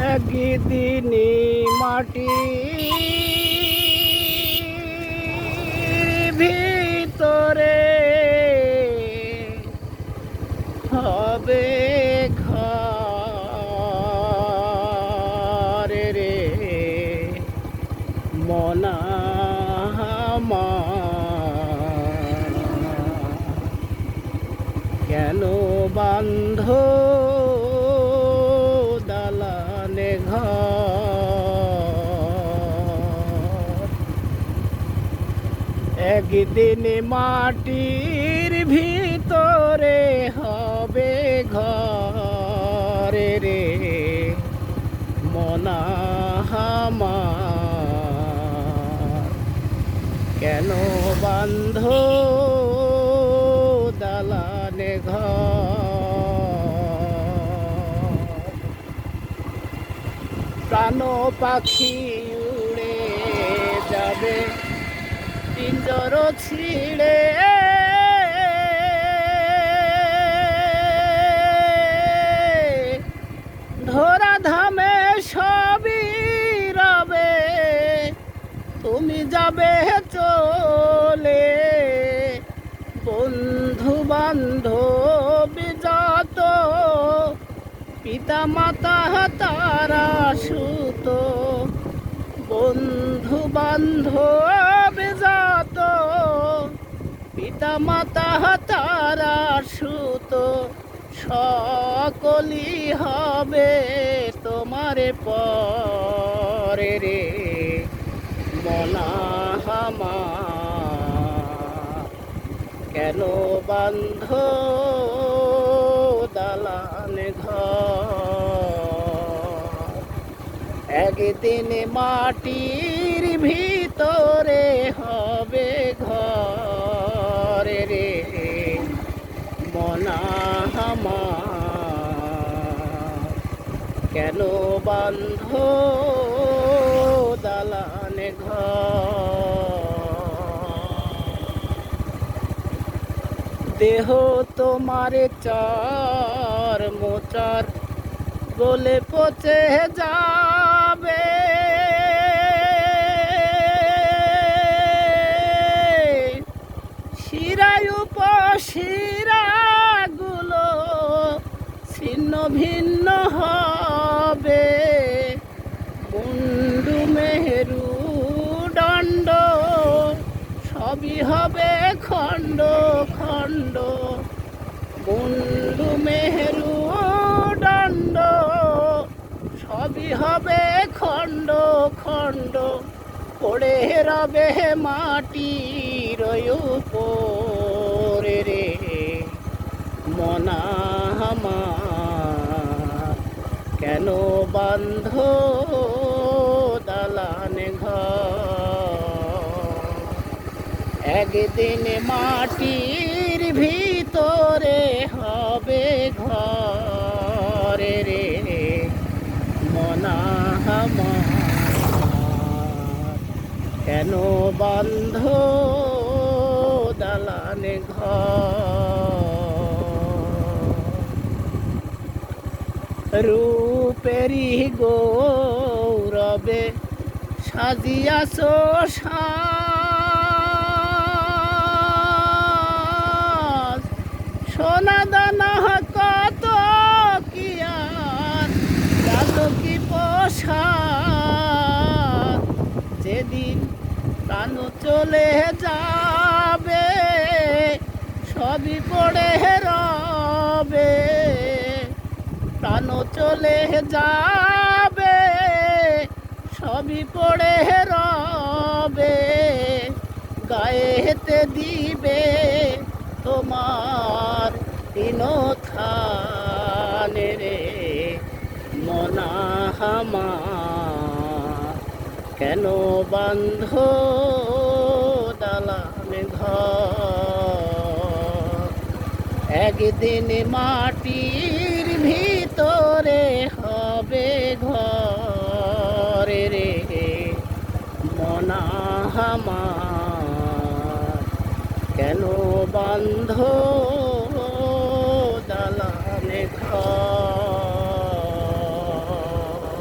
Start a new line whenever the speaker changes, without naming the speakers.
একদিনে মাটি ভিতরে হবে ঘর রে মনা কেন বান্ধ দালানে ঘর একদিন মাটির ভিতরে হবে ঘর রে মনা কেন বান্ধ দালানে ঘর প্রাণ পাখি উড়ে যাবে পিঞ্জর ছিঁড়ে ধরা ধামে সবই রবে তুমি যাবে চলে বন্ধু বান্ধব যত পিতা মাতা তারা সুত বন্ধু বান্ধব যত পিতা মাতা তারা সুত সকলই হবে তোমারে পরে রে মনা কেন বান্ধ দালানে ঘর একদিন মাটির ভিতরে হবে ঘর রে মনা কেন বান্ধ দালানে ঘর দেহ তোমারে চার মোচার গলে পচে যাবে শিরায় উপশিরাগুলো ছিন্ন ভিন্ন হবে মুন্ডু মেহেরু দণ্ড সবই হবে খণ্ড খণ্ড মুন্ডু মেহেরু দণ্ড সবই হবে খণ্ড খণ্ড পড়ে রবে মাটির উপরে রে মনা কেন বান্ধ দালানে ঘর একদিন মাটির ভিতরে হবে ঘর রে মনা কেন বান্ধ দালানে ঘর রূপেরি গৌরবে সাজিয়াছ সাজ সোনা দানা কত কি আর কত কি পোশাক যেদিন প্রাণ চলে যাবে সবই পড়ে রবে প্রাণ চলে যাবে সবই পড়ে রবে গায়েতে দিবে তোমার দিনথানে রে মনা কেন বান্ধ দালানে ঘর একদিন মাটির ভিতরে হবে ঘর রে মনা কেন বান্ধ